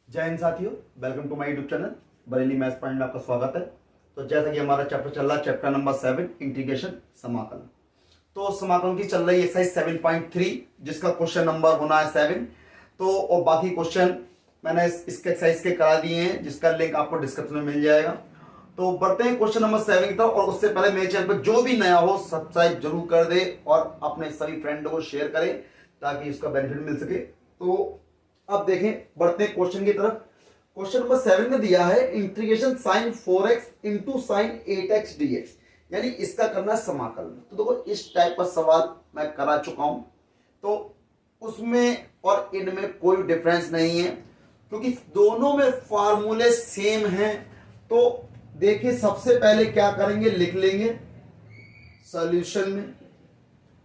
जय हिंद साथियों, welcome to my YouTube channel Bareilly maths point में आपका स्वागत है। तो जैसा कि हमारा चैप्टर चल रहा है, चैप्टर नंबर 7 इंटीग्रेशन समाकलन। तो समाकलन की चल रही है एक्सरसाइज 7.3 जिसका क्वेश्चन नंबर होना है 7। तो और बाकी क्वेश्चन मैंने इसके एक्सरसाइज के करा दिए हैं जिसका लिंक आपको डिस्क्रिप्शन में मिल जाएगा। तो बढ़ते हैं क्वेश्चन नंबर 7 की तरफ। और उससे पहले मेरे चैनल पर जो भी नया हो सब्सक्राइब जरूर कर दे और अपने सभी फ्रेंड को शेयर करें ताकि इसका बेनिफिट मिल सके। तो अब देखें, बढ़ते हैं क्वेश्चन की तरफ। क्वेश्चन नंबर 7 में दिया है integration sine 4x into sine 8x dx, यानी इसका करना है समाकलन। तो देखो इस टाइप का सवाल मैं करा चुका हूं, तो उसमें और इनमें कोई डिफरेंस नहीं है क्योंकि दोनों में फार्मूले सेम हैं। तो देखिए सबसे पहले क्या करेंगे, लिख लेंगे सॉल्यूशन में।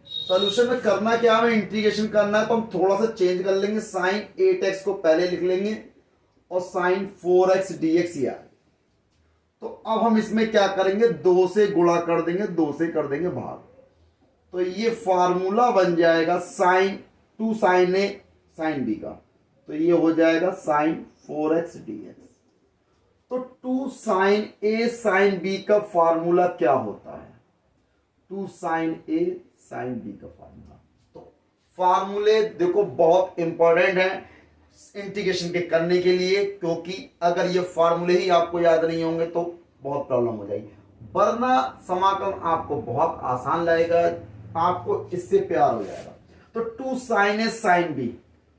सॉल्यूशन में करना क्या है, इंटीग्रेशन करना है तो हम थोड़ा सा चेंज कर लेंगे। साइन 8x को पहले लिख लेंगे और साइन 4x dx ही आए। तो अब हम इसमें क्या करेंगे, 2 से गुणा कर देंगे, 2 से कर देंगे भाग। तो ये फार्मूला बन जाएगा साइन 2 साइन ए साइन बी का। तो ये हो जाएगा साइन 4x dx। तो 2 साइन ए साइन बी का फार्मूला क्या होता है, 2 साइन ए साइन बी का फार्मूला। तो फार्मूले देखो बहुत इंपॉर्टेंट है इंटीग्रेशन के करने के लिए, क्योंकि अगर ये फार्मूले ही आपको याद नहीं होंगे तो बहुत प्रॉब्लम हो जाएगी, वरना समाकलन आपको बहुत आसान लगेगा, आपको इससे प्यार हो जाएगा। तो 2 साइन ए साइन बी,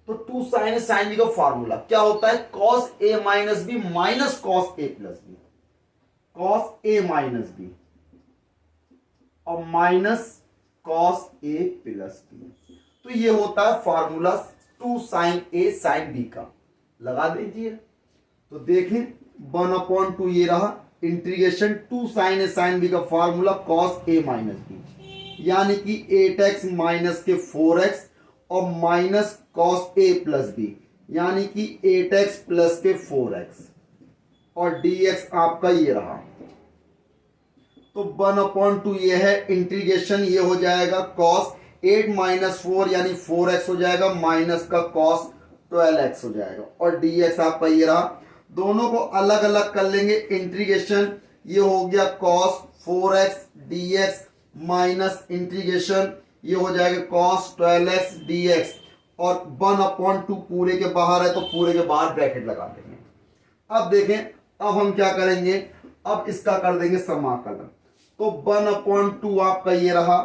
तो 2 साइन ए साइन बी का फार्मूला क्या होता है, cos A minus B minus cos A plus B. Cos A minus B और minus cos A plus B. तो ये होता है फार्मूला 2 साइन ए साइन बी का। लगा दीजिए। तो देखें 1/2 ये रहा इंटीग्रेशन 2 साइन ए साइन बी का formula cos A minus B, यानी कि 8x माइनस के 4x और minus cos A plus B, यानी कि 8x प्लस के 4x और dx आपका ये रहा। तो 1/2 ये है इंटीग्रेशन, ये हो जाएगा कॉस 8 माइनस 4 यानी 4x हो जाएगा, माइनस का कॉस 12x हो जाएगा और dx आपका ये रहा। दोनों को अलग अलग कर लेंगे इंटीग्रेशन, ये हो गया cos 4x dx minus integration ये हो जाएगा कॉस 12x dx और 1/2 पूरे के बाहर है तो पूरे के बाहर ब्रैकेट लगा देंगे। अब देखें, अब हम क्या करेंगे, अब इसका कर देंगे समाकलन। तो 1/2 आपका ये रहा,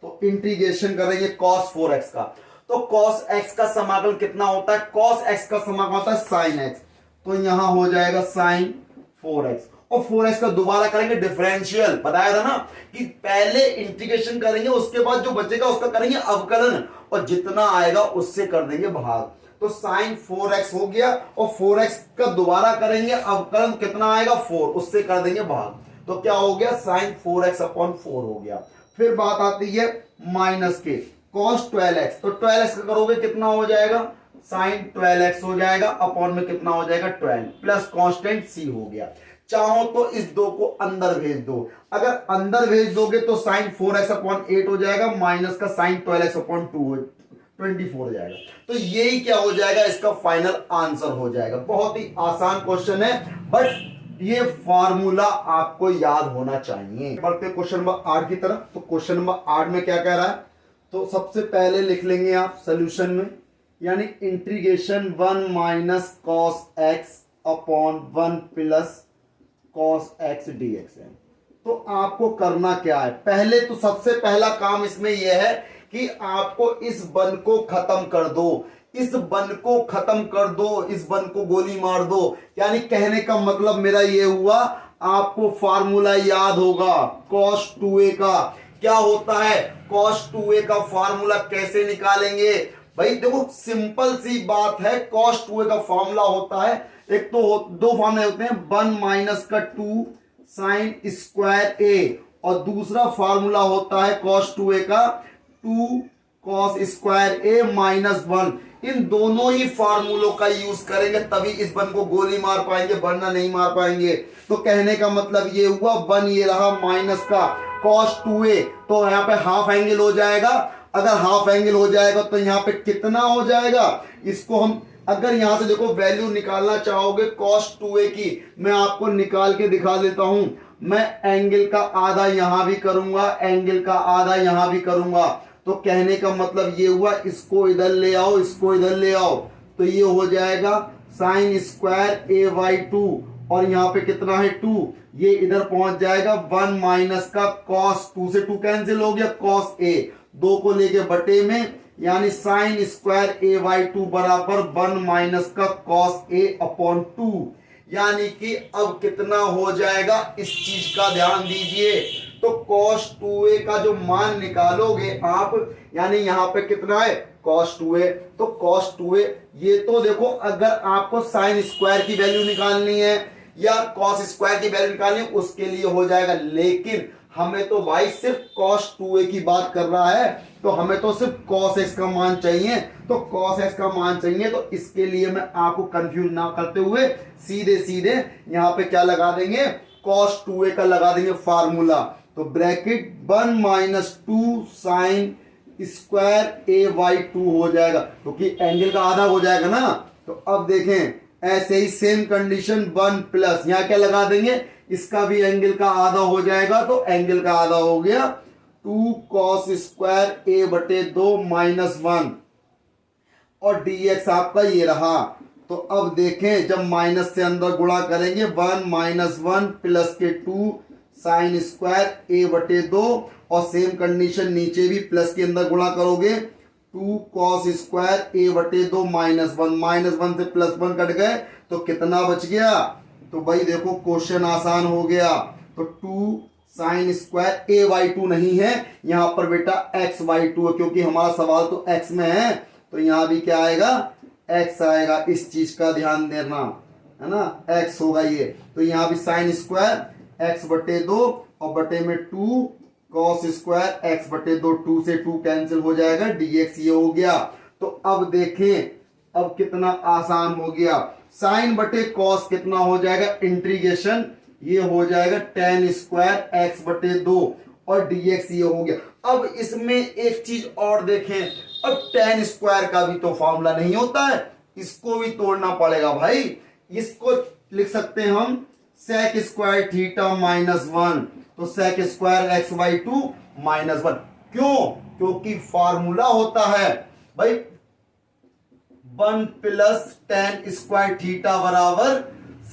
तो इंटीग्रेशन करेंगे cos 4x का। तो cos x का समाकलन कितना होता है, cos x का समाकलन होता है sin x। तो यहां हो जाएगा sin 4x और 4x का दोबारा करेंगे डिफरेंशियल। बताया था ना कि पहले इंटीग्रेशन करेंगे उसके बाद जो बचेगा उसका करेंगे अवकलन और जितना आएगा उससे कर देंगे भाग। तो sin 4x हो गया और 4x का दोबारा करेंगे अवकलन, कितना आएगा 4, उससे कर देंगे भाग। तो क्या हो गया sin 4x/4 हो गया। फिर बात आती है माइनस के cos 12x। तो 12x का करोगे कितना हो जाएगा, sin 12x हो जाएगा, अपॉन में कितना हो जाएगा 12 प्लस कांस्टेंट c हो गया। चाहो तो इस 2 को अंदर भेज दो, अगर अंदर भेज दोगे तो sin 4x/8 हो जाएगा, माइनस का sin 12x/2 24 हो जाएगा। तो यही क्या हो जाएगा, इसका फाइनल आंसर हो जाएगा। बहुत ही आसान क्वेश्चन है, बट ये फार्मूला आपको याद होना चाहिए। बढ़ते क्वेश्चन नंबर 8 की तरफ। तो क्वेश्चन नंबर 8 में क्या कह रहा है, तो सबसे पहले लिख लेंगे आप सॉल्यूशन में, यानी integration 1 minus cos x upon 1 plus cos x dx है। तो आपको करना क्या है, पहले तो सबसे पहला काम इसमें यह है कि आपको इस बन को खत्म कर दो, इस बन को खत्म कर दो, इस बन को गोली मार दो। यानी कहने का मतलब मेरा ये हुआ, आपको फार्मूला याद होगा cos 2a का। क्या होता है cos 2a का फार्मूला कैसे निकालेंगे भाई, देखो सिंपल सी बात है। cos 2a का फार्मूला होता है, एक तो दो फार्मूले होते हैं, 1 माइनस का 2 साइन स्क्वायर a और दूसरा फार्मूला होता है cos 2a का 2 cos स्क्वायर a माइनस 1। इन दोनों ही फार्मूलों का यूज करेंगे तभी इस बन को गोली मार पाएंगे, वरना नहीं मार पाएंगे। तो कहने का मतलब ये हुआ, 1 ये रहा माइनस का cos 2a, तो यहां पे हाफ एंगल हो जाएगा। अगर हाफ एंगल हो जाएगा तो यहां पे कितना हो जाएगा, इसको हम अगर यहां से देखो वैल्यू निकालना चाहोगे cos 2a की, मैं आपको निकाल के दिखा देता हूं। मैं एंगल का आधा यहां भी करूंगा, एंगल का आधा यहां भी करूंगा। तो कहने का मतलब ये हुआ, इसको इधर ले आओ, इसको इधर ले आओ, तो ये हो जाएगा साइन स्क्वायर a/2, और यहाँ पे कितना है 2, ये इधर पहुंच जाएगा 1 माइनस का cos 2 से 2 कैंसिल हो गया, cos a 2 को लेके बटे में, यानी साइन स्क्वायर a/2 बराबर 1 माइनस का cos a/2। यानी कि अब कितना हो जाएगा, इस चीज का ध्यान दीजिए। तो cos 2a का जो मान निकालोगे आप, यानी यहां पे कितना है cos 2a, तो cos 2a, ये तो देखो अगर आपको साइन स्क्वायर की वैल्यू निकालनी है या cos स्क्वायर की वैल्यू निकालनी है उसके लिए हो जाएगा, लेकिन हमें तो भाई सिर्फ cos 2a की बात कर रहा है, तो हमें तो सिर्फ cos x का मान चाहिए। तो cos x का मान चाहिए, तो इसके लिए मैं आपको कंफ्यूज ना करते हुए सीधे सीधे यहां पे क्या लगा देंगे, cos 2a का लगा देंगे फार्मूला। तो bracket 1 minus 2 sine square a/2 हो जाएगा, क्योंकि एंगल का आधा हो जाएगा ना। तो अब देखें, ऐसे ही सेम कंडीशन 1 प्लस, यहां क्या लगा देंगे, इसका भी एंगल का आधा हो जाएगा, तो एंगल का आधा हो गया 2 cos स्क्वायर a/2 माइनस 1, और dx आपका ये रहा। तो अब देखें, जब माइनस से अंदर गुणा करेंगे 1 माइनस 1 प्लस के 2 साइन स्क्वायर a/2, और सेम कंडीशन नीचे भी प्लस के अंदर गुणा करोगे 2 cos स्क्वायर a/2 माइनस 1 से प्लस 1 कट गए, तो कितना बच गया। तो भाई देखो क्वेश्चन आसान हो गया। तो 2 साइन स्क्वायर a/2 नहीं है यहां पर बेटा x/2 है, क्योंकि हमारा सवाल तो x में है, तो यहां भी क्या आएगा, x आएगा। इस चीज का ध्यान देना है ना, x होगा ये। तो यहां भी साइन स्क्वायर x/2 और बटे में 2 cos स्क्वायर x/2, 2 से 2 कैंसिल हो जाएगा, dx ये हो गया। तो अब देखें, अब कितना आसान हो गया, साइन बटे कॉस कितना हो जाएगा, इंटीग्रेशन ये हो जाएगा tan स्क्वायर x/2, और dx ये हो गया। अब इसमें एक चीज और देखें, अब tan स्क्वायर का भी तो फॉर्मूला नहीं होता है, इसको भी तोड़ना पड़ेगा भाई। इसको लिख सकते हैं हम sec स्क्वायर थीटा माइनस 1, तो sec स्क्वायर x/2 माइनस 1। क्यों, क्योंकि फॉर्मूला होता है भाई 1 प्लस tan स्क्वायर थीटा बराबर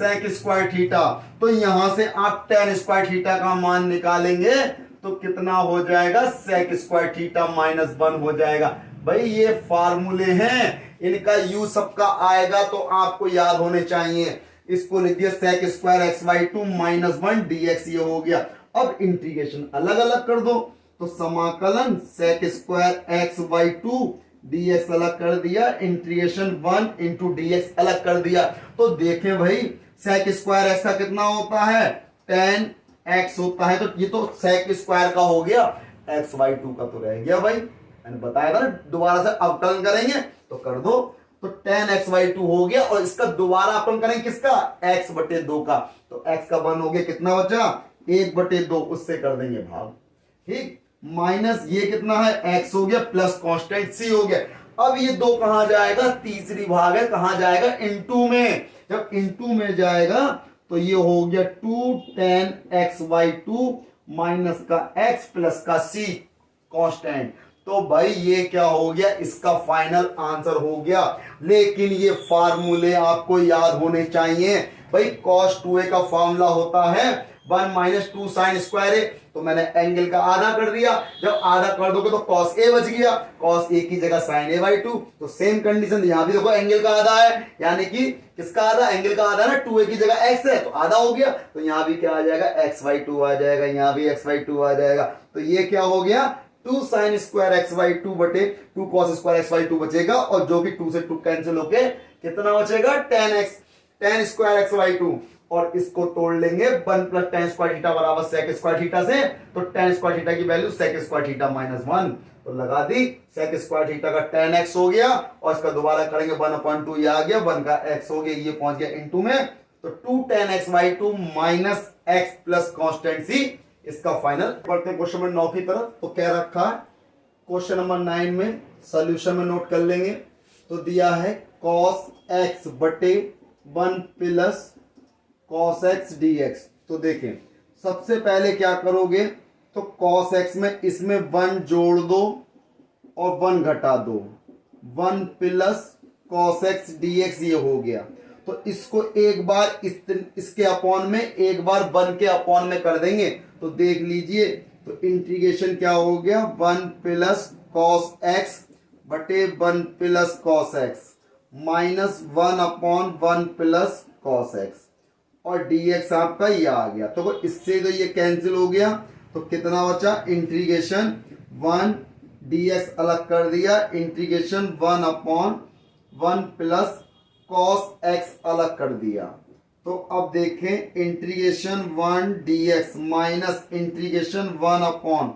sec स्क्वायर थीटा। तो यहां से आप tan स्क्वायर थीटा का मान निकालेंगे तो कितना हो जाएगा, sec स्क्वायर थीटा माइनस 1 हो जाएगा। भाई ये फार्मूले हैं, इनका यूज सबका आएगा तो आपको याद होने चाहिए। इसको लिख दिया sec square x/2 minus 1 dx ये हो गया। अब इंटीग्रेशन अलग अलग कर दो, तो समाकलन sec स्क्वायर x/2 dx अलग कर दिया, इंटीग्रेशन 1 इंटू dx अलग कर दिया। तो देखें भाई sec स्क्वायर x का कितना होता है, tan x होता है, तो ये तो sec स्क्वायर का हो गया, x/2 का तो रह गया। भाई मैंने बताया था ना, दोबारा से अवकलन करेंगे तो कर दो। तो tan x/2 हो गया, और इसका दोबारा अपन करेंगे किसका, x/2 का। तो x का 1 हो गया, कितना बचा 1/2, उससे कर देंगे भाग, ठीक। माइनस ये कितना है, x हो गया, प्लस कांस्टेंट c हो गया। अब ये 2 कहां जाएगा, तीसरी भाग है, कहां जाएगा, इनटू में। जब इनटू में जाएगा तो ये हो गया 2 tan x/2 माइनस का x प्लस का c कांस्टेंट। तो भाई ये क्या हो गया, इसका फाइनल आंसर हो गया। लेकिन ये फार्मूले आपको याद होने चाहिए भाई। cos 2a का फार्मूला होता है 1 माइनस 2 साइन स्क्वायर ए, तो मैंने एंगल का आधा कर दिया। जब आधा कर दोगे तो cos a बच गया, cos a की जगह sin a/2। तो सेम कंडीशन यहां भी देखो, एंगल का आधा है, यानी कि किसका आधा, एंगल का आधा ना, 2a की जगह x है तो आधा हो गया। तो यहां भी क्या आ जाएगा, x/2 आ जाएगा, यहां भी x/2 आ जाएगा। तो ये क्या हो गया, 2 साइन स्क्वायर x/2 बटे 2 cos स्क्वायर x/2 बचेगा, और जो कि 2 से 2 कैंसिल होके कितना बचेगा, tan स्क्वायर x/2। और इसको तोड़ लेंगे 1 प्लस tan स्क्वायर थीटा बराबर sec स्क्वायर थीटा से, तो tan स्क्वायर थीटा की value sec square theta minus 1, तो लगा दी। sec स्क्वायर थीटा का tan x हो गया, और इसका दोबारा करेंगे 1/2 ये आ गया, 1 का x हो गया, ये पहुंच गया इनटू में। तो 2 tan x/2 minus x plus constant c, इसका फाइनल। बढ़ते हैं क्वेश्चन नंबर 9 की तरफ। तो क्या रखा है क्वेश्चन नंबर 9 में, सोल्यूशन में नोट कर लेंगे। तो दिया है cos x बटे 1 प्लस cos x dx। तो देखें सबसे पहले क्या करोगे, तो cos x में इसमें 1 जोड़ दो और 1 घटा दो, 1 प्लस cos x dx ये हो गया। तो इसको एक बार इसके अपॉन में, एक बार 1 के अपॉन में कर देंगे तो देख लीजिए, तो इंटीग्रेशन क्या हो गया, 1 प्लस cos x बटे 1 plus cos x minus 1 upon 1 plus cos x, और dx आपका ये आ गया। तो इससे तो ये कैंसिल हो गया, तो कितना बचा, इंटीग्रेशन 1 dx अलग कर दिया, integration 1 upon 1 plus cos x अलग कर दिया। तो अब देखें integration 1 dx minus integration 1 upon,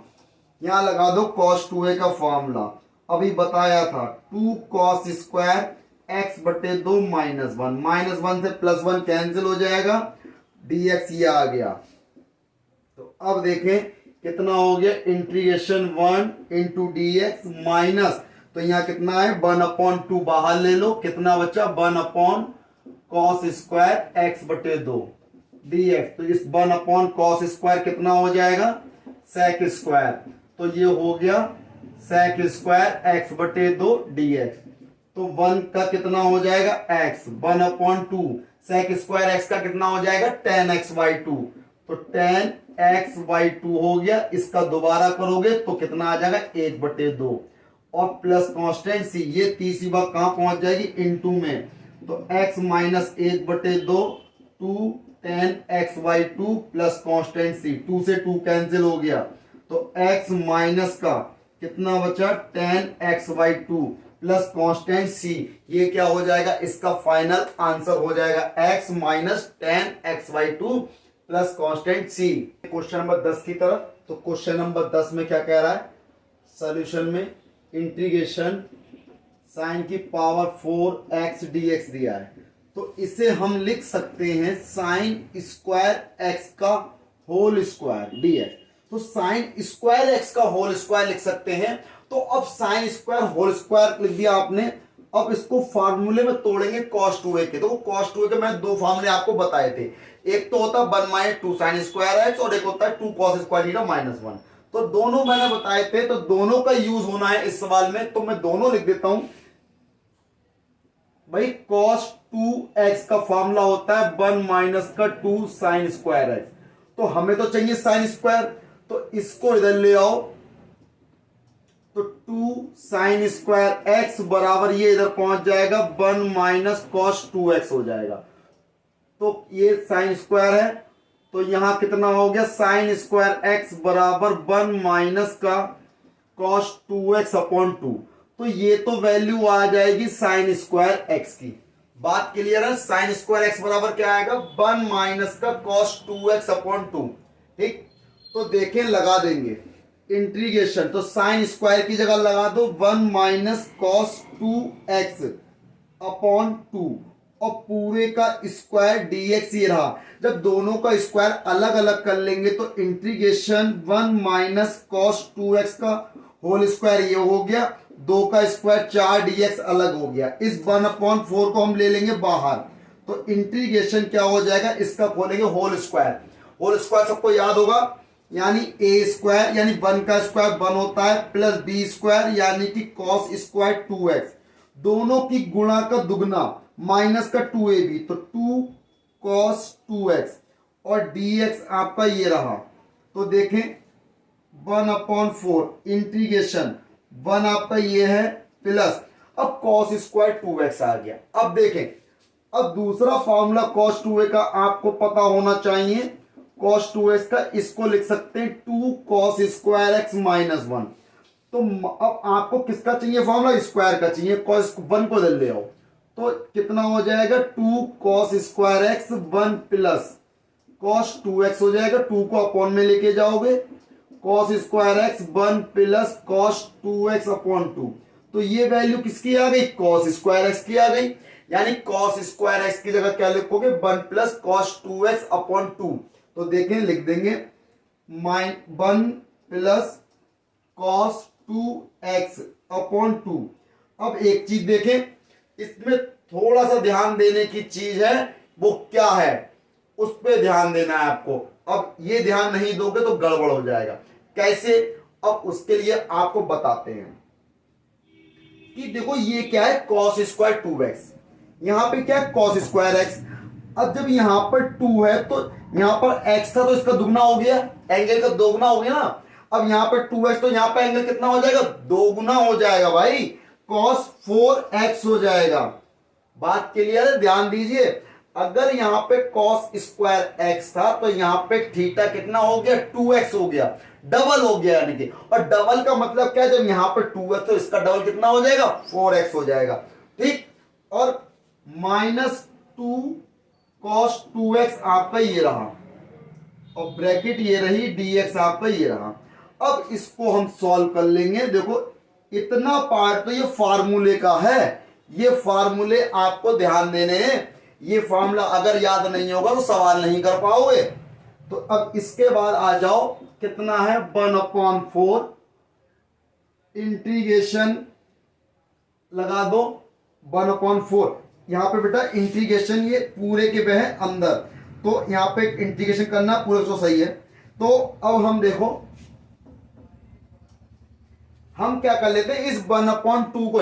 यहां लगा दो cos 2a का फॉर्मूला, अभी बताया था 2 cos स्क्वायर x बटे 2 माइनस 1, माइनस 1 से प्लस 1 कैंसिल हो जाएगा, dx ये आ गया। तो अब देखें कितना हो गया, integration 1 into D x minus, तो यहाँ कितना है 1 अपॉन 2 बाहर ले लो, कितना बचा 1 अपॉन cos स्क्वायर x बटे 2 dx। तो इस 1 अपॉन cos स्क्वायर कितना हो जाएगा, sec स्क्वायर, तो ये हो गया sec स्क्वायर x बटे 2 dx। तो 1 का कितना हो जाएगा x, 1 upon 2 sec square x का कितना हो जाएगा tan x बाई 2, तो tan x बाई 2 हो गया। इसका दोबारा करोगे तो कितना आ जाएगा 1 बटे 2, और प्लस कांस्टेंट सी, ये तीसरी बार कहां पहुंच जाएगी, इनटू में, तो x माइनस 1 बटे 2 2 tan x by 2 plus constant C, 2 से 2 कैंसिल हो गया, तो x माइनस का कितना बचा tan x by 2 plus constant C, ये क्या हो जाएगा, इसका फाइनल आंसर हो जाएगा x minus tan x by 2 plus constant C. Question number 10 की तरफ, तो क्वेश्चन नंबर 10 में क्या कह रहा है, सॉल्यूशन में इंटीग्रेशन साइन की पावर 4x dx दिया है, तो इसे हम लिख सकते हैं साइन स्क्वायर x का होल स्क्वायर dx। तो साइन स्क्वायर x का होल स्क्वायर लिख सकते हैं। तो अब साइन स्क्वायर होल स्क्वायर लिख दिया आपने, अब इसको फार्मूले में तोड़ेंगे cos 2a के। तो cos 2a के मैंने दो फार्मूले आपको बताए थे, एक तो होता है 1 माइनस 2 साइन स्क्वायर x और एक होता है 2 cos स्क्वायर थीटा माइनस 1। तो दोनों मैंने बताए थे, तो दोनों का यूज होना है इस सवाल में, तो मैं दोनों लिख देता हूं भाई। cos 2x का फॉर्मूला होता है 1 माइनस का 2 साइन स्क्वायर x, तो हमें तो चाहिए साइन स्क्वायर, तो इसको इधर ले आओ, तो 2 साइन स्क्वायर x बराबर ये इधर पहुंच जाएगा 1 माइनस cos 2x हो जाएगा। तो ये साइन स्क्वायर है, तो यहां कितना हो गया, साइन स्क्वायर x बराबर 1 माइनस का cos 2x अपॉन 2। तो ये तो वैल्यू आ जाएगी साइन स्क्वायर x की। बात क्लियर है, साइन स्क्वायर x बराबर क्या आएगा, 1 माइनस का cos 2x अपॉन 2। ठीक, तो देखें लगा देंगे इंटीग्रेशन, तो साइन स्क्वायर की जगह लगा दो 1 माइनस cos 2x अपॉन 2, और पूरे का स्क्वायर dx ये रहा। जब दोनों का स्क्वायर अलग अलग कर लेंगे तो इंटीग्रेशन 1 माइनस cos 2x का होल स्क्वायर ये हो गया, 2 का स्क्वायर 4 dx अलग हो गया। इस 1 अपॉन 4 को हम ले लेंगे बाहर, तो इंटीग्रेशन क्या हो जाएगा, इसका खोलेंगे होल स्क्वायर। होल स्क्वायर सबको याद होगा, यानी a स्क्वायर यानी 1 का स्क्वायर 1 होता है, प्लस b स्क्वायर यानी कि cos स्क्वायर 2x, दोनों की गुणा का दुगना माइनस का 2ab, तो 2 cos 2x, और dx आपका ये रहा। तो देखें 1 अपॉन 4 इंटीग्रेशन 1 आपका ये है, प्लस अब cos स्क्वायर 2x आ गया। अब देखें, अब दूसरा फॉर्मूला cos 2a का आपको पता होना चाहिए, cos 2x का इसको लिख सकते हैं 2 cos स्क्वायर x माइनस 1। तो अब आपको किसका चाहिए फॉर्मूला, स्क्वायर का चाहिए, cos 1 को ले आओ, तो कितना हो जाएगा 2 cos square x 1 plus cos 2x हो जाएगा, 2 को अपॉन में लेके जाओगे, cos square x 1 plus cos 2x upon 2। तो ये वैल्यू किसकी आ गई, cos स्क्वायर x की आ गई, यानी cos स्क्वायर x की जगह क्या लिखोगे 1 प्लस cos 2x अपॉन 2। तो देखें लिख देंगे 1 प्लस cos 2x अपॉन 2। अब एक चीज देखें, इसमें थोड़ा सा ध्यान देने की चीज है, वो क्या है उस पर ध्यान देना है आपको। अब ये ध्यान नहीं दोगे तो गड़बड़ हो जाएगा। कैसे, अब उसके लिए आपको बताते हैं कि देखो ये क्या है, cos स्क्वायर 2x, यहां पे क्या है cos स्क्वायर x। अब जब यहां पर 2 है तो यहां पर x था तो इसका दुगना हो गया, एंगल का दोगुना हो गया ना। अब यहां पर 2x तो यहां पर एंगल कितना हो जाएगा, दोगुना हो जाएगा भाई, cos 4x हो जाएगा। बात क्लियर है, ध्यान दीजिए। अगर यहां पे cos स्क्वायर x था तो यहां पे थीटा कितना हो गया, 2x हो गया, डबल हो गया यानी कि। और डबल का मतलब क्या है, जब यहां पे 2 है तो इसका डबल कितना हो जाएगा, 4x हो जाएगा, ठीक। और -2 cos 2x आपका ये रहा, और ब्रैकेट ये रही, dx आपका ये रहा। अब इसको हम सॉल्व कर लेंगे। देखो इतना पार्ट तो ये फार्मूले का है, ये फार्मूले आपको ध्यान देने हैं। ये फार्मूला अगर याद नहीं होगा तो सवाल नहीं कर पाओगे। तो अब इसके बाद आ जाओ, कितना है 1/4 इंटीग्रेशन लगा दो 1/4। यहां पे बेटा इंटीग्रेशन ये पूरे के पे है अंदर, तो यहां पे इंटीग्रेशन करना पूरे तो सही है। तो अब हम देखो, हम क्या कर लेते हैं, इस 1/2 को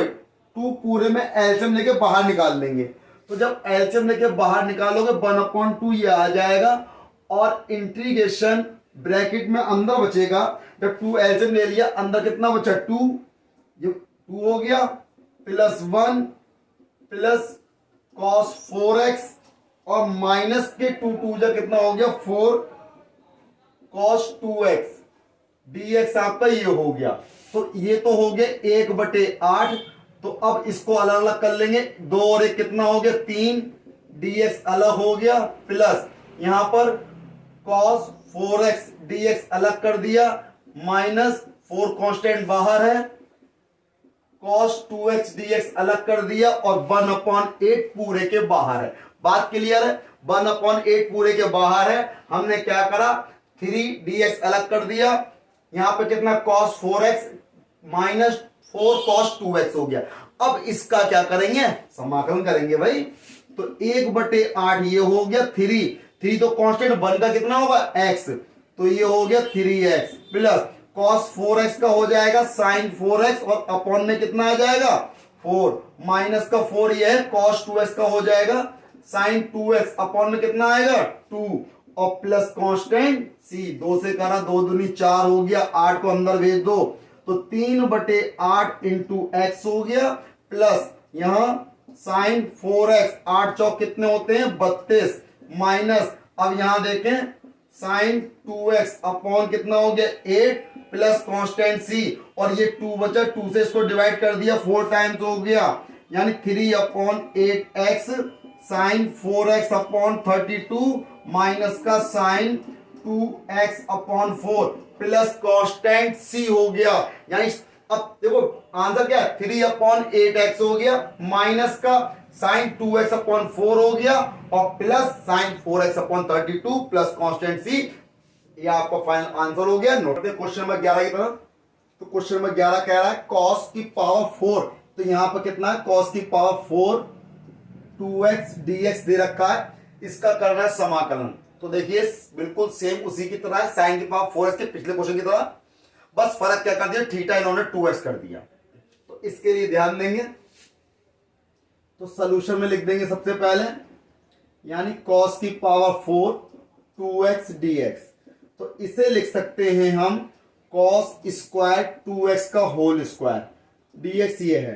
2 पूरे में एलसीएम लेके बाहर निकाल लेंगे। तो जब एलसीएम लेके बाहर निकालोगे 1/2 ये आ जाएगा, और इंटीग्रेशन ब्रैकेट में अंदर बचेगा। जब 2 एलसीएम ले लिया, अंदर कितना बचा 2, ये 2 हो गया, +1 प्लस cos 4x, और माइनस के 2 जा कितना हो गया 4 cos 2x, dx आपका ये हो गया। तो ये तो हो गया 1/8। तो अब इसको अलग अलग कर लेंगे, 2 और 1 कितना हो गया 3, dx अलग हो गया, प्लस यहां पर cos 4x dx अलग कर दिया, -4 कांस्टेंट बाहर है, cos 2x dx अलग कर दिया, और 1/8 पूरे के बाहर है। बात क्लियर है, 1/8 पूरे के बाहर है। हमने क्या करा, 3 dx अलग कर दिया, यहां पे कितना cos 4x -4 cos 2x हो गया। अब इसका क्या करेंगे, समाकलन करेंगे भाई। तो 1/8 ये हो गया 3 तो कांस्टेंट 1 का कितना होगा x, तो ये हो गया 3x, प्लस cos 4x का हो जाएगा sin 4x, और अपॉन में कितना आ जाएगा 4, माइनस का 4 ये है, cos 2x का हो जाएगा sin 2x, अपॉन में कितना आएगा 2, और प्लस कांस्टेंट c, 2 से करा 2 दूनी 4 हो गया, 8 को अंदर भेज दो, तो 3/8 इंटू x हो गया, प्लस यहां sin 4x, 8 चौक कितने होते हैं 32, माइनस अब यहां देखें sin 2x अपॉन कितना हो गया 8, प्लस कांस्टेंट c, और ये 2 बचा, 2 से इसको डिवाइड कर दिया 4 टाइम्स हो गया, यानी 3/8x sin 4x upon 32, minus का sin 2x upon 4, plus constant c हो गया। यानी अब देखो आंसर क्या है, 3/8x हो गया, माइनस का sin 2x अपॉन 4 हो गया, और plus sin 4x upon 32 plus constant c। ये आपका फाइनल आंसर हो गया। नोट करें क्वेश्चन नंबर 11 की तरफ। तो क्वेश्चन नंबर 11 कह रहा है cos की पावर 4, तो यहां पर कितना है cos की पावर 4 2x dx दे रखा है, इसका करना है समाकलन। तो देखिए बिल्कुल सेम उसी की तरह है, sin की पावर 4x के पिछले क्वेश्चन की तरह, बस फर्क क्या कर दिया, थीटा इन्होंने 2x कर दिया। तो इसके लिए ध्यान देंगे, तो सॉल्यूशन में लिख देंगे सबसे पहले, यानी cos की पावर 4 2x dx, तो इसे लिख सकते हैं हम cos स्क्वायर 2x का होल स्क्वायर, dx ये है।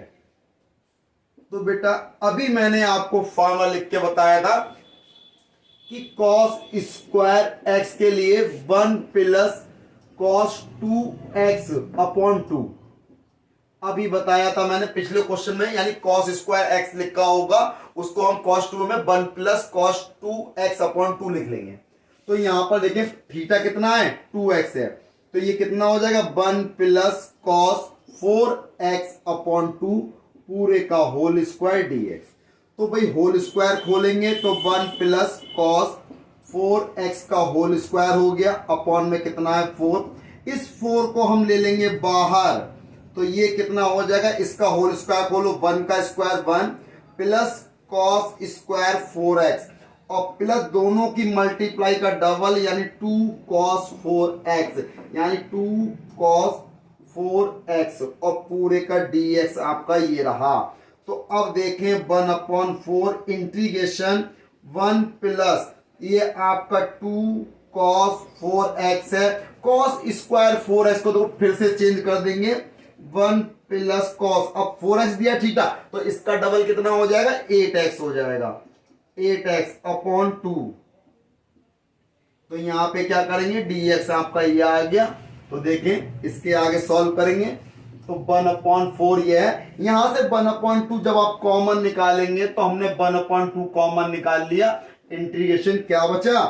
तो बेटा अभी मैंने आपको फॉर्मूला लिख के बताया था कि cos स्क्वायर x के लिए 1 प्लस cos 2x अपॉन 2, अभी बताया था मैंने पिछले क्वेश्चन में, यानी cos स्क्वायर x लिखा होगा उसको हम cos 2 में 1 प्लस cos 2x अपॉन 2 लिख लेंगे। तो यहां पर देखें थीटा कितना है 2x है, तो ये कितना हो जाएगा 1 प्लस cos 4x अपॉन 2 पूरे का होल स्क्वायर dx। तो भाई होल स्क्वायर खोलेंगे तो 1 प्लस cos 4x का होल स्क्वायर हो गया, अपॉन में कितना है 4, इस 4 को हम ले लेंगे बाहर, तो ये कितना हो जाएगा, इसका होल स्क्वायर खोलो 1 का square 1 plus cos square 4x और प्लस दोनों की मल्टीप्लाई का डबल यानी 2 cos 4x यानी 2 cos 4x और पूरे का dx आपका ये रहा। तो अब देखें 1/4 इंटीग्रेशन 1 प्लस ये आपका 2 cos 4x है, cos स्क्वायर 4x को तो फिर से चेंज कर देंगे 1 प्लस cos, अब 4x दिया थीटा तो इसका डबल कितना हो जाएगा 8x हो जाएगा, 8x अपॉन 2। तो यहां पे क्या करेंगे dx आपका ये आ गया। तो देखें इसके आगे सॉल्व करेंगे तो 1/4 ये है, यहां से 1/2 जब आप कॉमन निकालेंगे तो हमने 1/2 कॉमन निकाल लिया, इंटीग्रेशन क्या बचा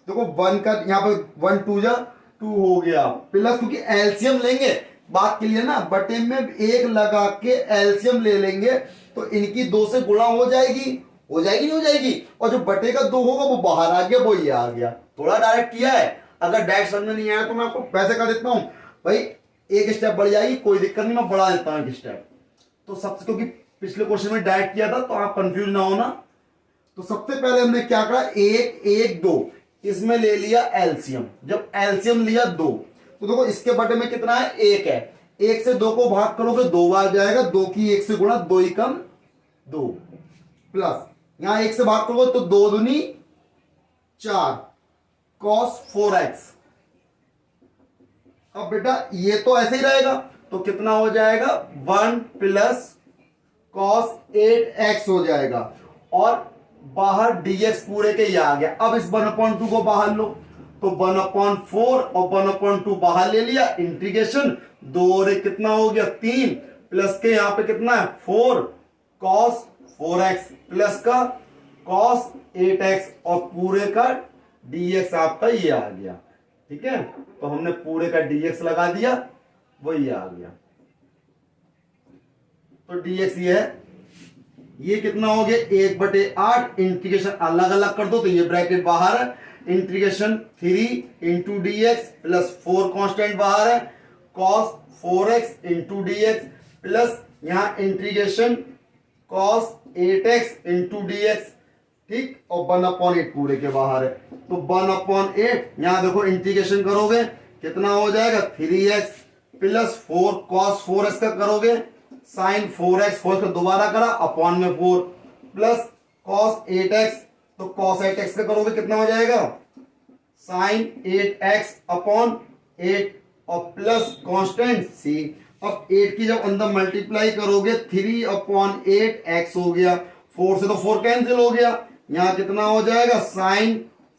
देखो 1 का यहाँ पे 1 2 जा 2 हो गया प्लस, क्योंकि एलसीएम लेंगे बात के लिए ना, बटे में 1 लगा के एलसीएम ले लेंगे तो इनकी 2 से गुणा हो जाएगी नहीं हो जाएगी, और जो बटे का 2 होगा वो बाहर आ गया, वो ये आ गया। थोड़ा डायरेक्ट किया है, अगर डायरेक्ट समझ में नहीं आया तो मैं आपको वैसे कर देता हूं भाई, एक स्टेप बढ़ जाएगी कोई दिक्कत नहीं, मैं बढ़ा देता हूं एक स्टेप। तो सबसे, क्योंकि पिछले क्वेश्चन में डायरेक्ट किया था तो आप कंफ्यूज ना होना। तो सबसे पहले हमने क्या करा 1 1 2 इसमें ले लिया एलसीएम, जब एलसीएम लिया 2 तो देखो इसके बटे में कितना है 1 है, 1 से 2 को भाग करोगे 2 बार जाएगा, 2 की 1 से गुणा 2 ही कम 2 प्लस यहां 1 से भाग करोगे तो 2 दूनी 4 cos 4x। अब बेटा ये तो ऐसे ही रहेगा तो कितना हो जाएगा 1 प्लस cos 8x हो जाएगा, और बाहर dx पूरे के ये आ गया। अब इस 1/2 को बाहर लो तो 1/4 और 1/2 बाहर ले लिया, इंटीग्रेशन 2 और 1 कितना हो गया 3 प्लस के यहां पे कितना है 4 cos 4x प्लस का cos 8x और पूरे का dx आपका ये आ गया। ठीक है, तो हमने पूरे का dx लगा दिया, वो ये आ गया। तो dx ये है, ये कितना हो गया 1/8, इंटीग्रेशन अलग अलग कर दो तो ये ब्रैकेट बाहर है, integration 3 into dx plus 4 constant बाहर है, cos 4x into dx plus यहां integration cos 8x into dx, ठीक, और 1/8 पूरे के बाहर है। तो 1/8 यहां देखो इंटीग्रेशन करोगे कितना हो जाएगा 3x प्लस 4 cos 4x का करोगे साइन 4x, 4 को दोबारा करा अपॉन में 4 प्लस cos 8x, तो cos 8x का करोगे कितना हो जाएगा साइन 8x अपॉन 8 और प्लस कांस्टेंट c। अब 8 की जब अंदर मल्टीप्लाई करोगे 3/8 x हो गया, 4 से तो 4 कैंसिल हो गया, यहां कितना हो जाएगा साइन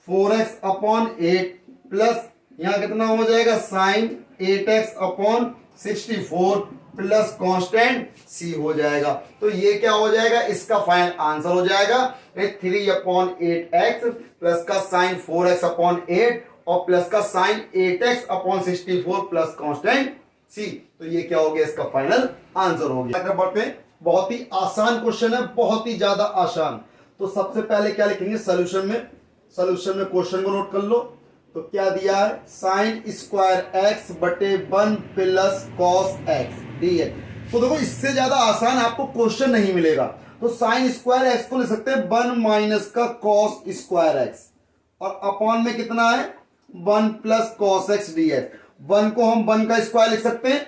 4x अपॉन 8 प्लस यहां कितना हो जाएगा sine 8x upon 64 plus constant c हो जाएगा। तो ये क्या हो जाएगा इसका फाइनल आंसर हो जाएगा 3/8x प्लस का साइन 4x अपॉन 8 और प्लस का sine 8x upon 64 plus constant c। तो ये क्या हो गया इसका फाइनल आंसर हो गया। अगर बढ़ते हैं, बहुत ही आसान क्वेश्चन है, बहुत ही ज्यादा आसान। तो सबसे पहले क्या लिखेंगे सॉल्यूशन में क्वेश्चन को नोट कर लो। तो क्या दिया है साइन स्क्वायर x बटे 1 प्लस कॉस x dx। तो देखो इससे ज्यादा आसान आपको क्वेश्चन नहीं मिलेगा। तो साइन स्क्वायर x को ले सकते हैं 1 माइनस का कॉस स्क्वायर x और अपॉन में कितना है 1 प्लस कॉस x dx। 1 को हम 1 का स्क्वायर लिख सकते हैं,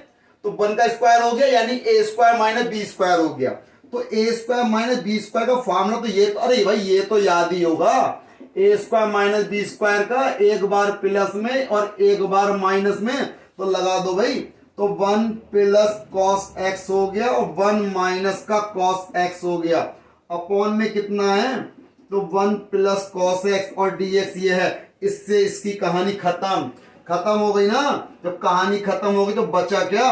तो 1 का स्क्वायर हो गया यानी a square minus B square हो गया। तो a square minus B square का फॉर्मूला तो ये, अरे भाई ये तो याद ही होगा, A square minus B square का एक बार प्लस में और एक बार माइनस में, तो लगा दो भाई। तो 1 प्लस कॉस एक्स हो गया और 1 माइनस का कॉस एक्स हो गया, अपॉन में कितना है तो 1 प्लस कॉस एक्स और dx ये है। इससे इसकी कहानी खत्म हो गई ना। जब कहानी खत्म हो गई तो बचा क्या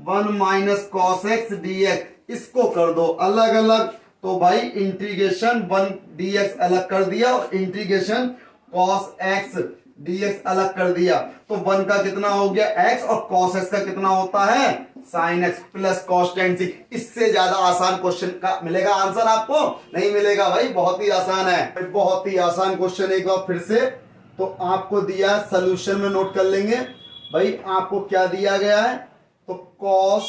1 माइनस कॉस एक्स dx, इसको कर दो अलग अलग। तो भाई इंटीग्रेशन 1 dx अलग कर दिया और इंटीग्रेशन cos x dx अलग कर दिया। तो 1 का कितना हो गया x और cos x का कितना होता है sin x plus constant c। इससे ज्यादा आसान क्वेश्चन का मिलेगा आंसर आपको नहीं मिलेगा भाई, बहुत ही आसान है, बहुत ही आसान क्वेश्चन। एक बार फिर से तो आपको दिया सोल्यूशन में नोट कर लेंगे भाई। आपको क्या दिया गया है तो cos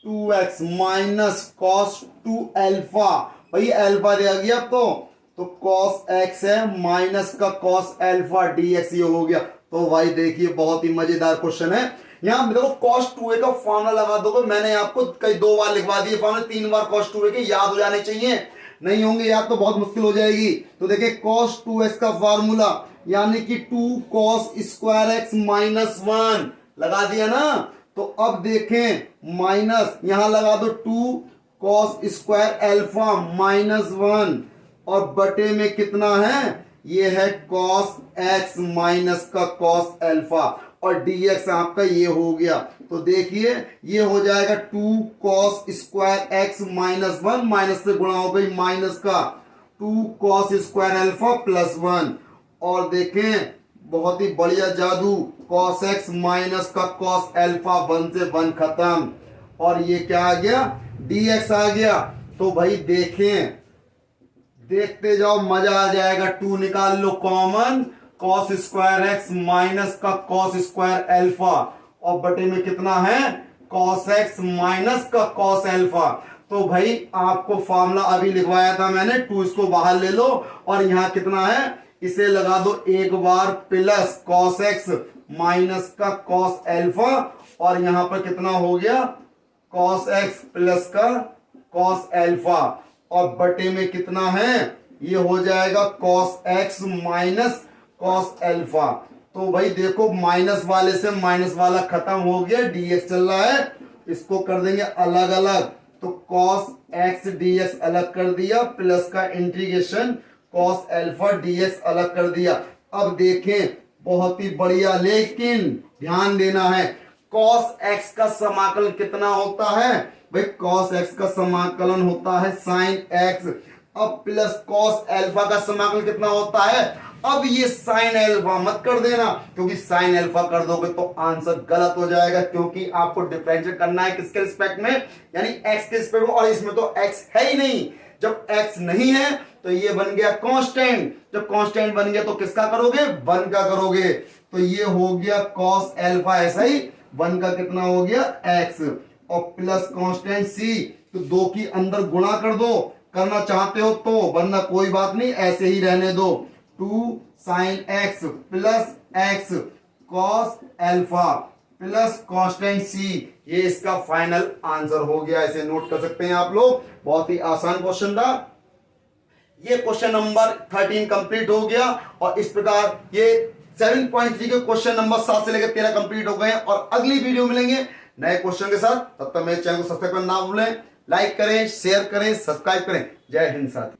2x minus cos 2 alpha भाई अल्फा दिया गया तो कॉस एक्स है माइनस का कॉस अल्फा dx ये हो गया। तो भाई देखिए बहुत ही मजेदार क्वेश्चन है। यहां देखो cos 2a का फॉर्मूला लगा दोगे, मैंने आपको कई 2 बार लिखवा दिए फॉर्मूला, 3 बार cos 2a के याद हो जाने चाहिए, नहीं होंगे याद तो बहुत मुश्किल हो जाएगी। तो देखिए cos 2x का फॉर्मूला यानी कि 2 cos स्क्वायर एक्स माइनस 1 लगा दिया ना। तो अब देखें माइनस यहां लगा दो 2 cos स्क्वायर अल्फा माइनस 1 और बटे में कितना है, ये है cos x माइनस का cos अल्फा और dx आपका ये हो गया। तो देखिए ये हो जाएगा 2 cos square X minus 1 minus से गुणा हो गई माइनस का 2 cos स्क्वायर अल्फा प्लस 1 और देखें बहुत ही बढ़िया जादू cos x माइनस का cos अल्फा 1 से 1 खत्म और ये क्या आ गया dx आ गया। तो भाई देखें देखते जाओ मजा आ जाएगा। 2 निकाल लो common, cos square X minus का cos स्क्वायर अल्फा और बटे में कितना है cos x माइनस का cos अल्फा। तो भाई आपको फॉर्मूला अभी लिखवाया था मैंने, 2 इसको बाहर ले लो और यहां कितना है इसे लगा दो एक बार प्लस cos x माइनस का cos अल्फा और यहां पर कितना हो गया cos x प्लस का cos अल्फा और बटे में कितना है ये हो जाएगा cos x माइनस cos अल्फा। तो भाई देखो माइनस वाले से माइनस वाला खत्म हो गया, dx चल रहा है, इसको कर देंगे अलग अलग। तो cos x dx अलग कर दिया प्लस का इंटीग्रेशन cos अल्फा dx अलग कर दिया। अब देखें बहुत ही बढ़िया, लेकिन ध्यान देना है cos x का समाकलन कितना होता है भाई, cos x का समाकलन होता है sin x। अब प्लस cos अल्फा का समाकलन कितना होता है, अब ये sin अल्फा मत कर देना क्योंकि sin अल्फा कर दोगे तो आंसर गलत हो जाएगा, क्योंकि आपको डिफरेंशिएट करना है किसके रिस्पेक्ट में, यानी x के रिस्पेक्ट में, और इसमें तो x है ही नहीं। जब x नहीं है तो ये बन गया कांस्टेंट, जब कांस्टेंट बन गया तो किसका करोगे 1 का करोगे। तो ये हो गया cos अल्फा ऐसा ही 1 का कितना हो गया x और प्लस कांस्टेंट c, तो 2 की अंदर गुणा कर दो, करना चाहते हो तो, वरना कोई बात नहीं ऐसे ही रहने दो। 2 sin x plus x cos alpha plus constant c, ये इसका फाइनल आंसर हो गया। इसे नोट कर सकते हैं आप लोग, बहुत ही आसान क्वेश्चन था। ये क्वेश्चन नंबर 13 कंप्लीट हो गया और इस प्रकार ये 7.3 के क्वेश्चन नंबर 7 से लेकर 13 कंप्लीट हो गए और अगली वीडियो मिलेंगे नए क्वेश्चन के साथ। तब तक मेरे चैनल को सब्सक्राइब करना ना भूलें, लाइक करें, शेयर करें, सब्सक्राइब करें। जय हिंद साथी।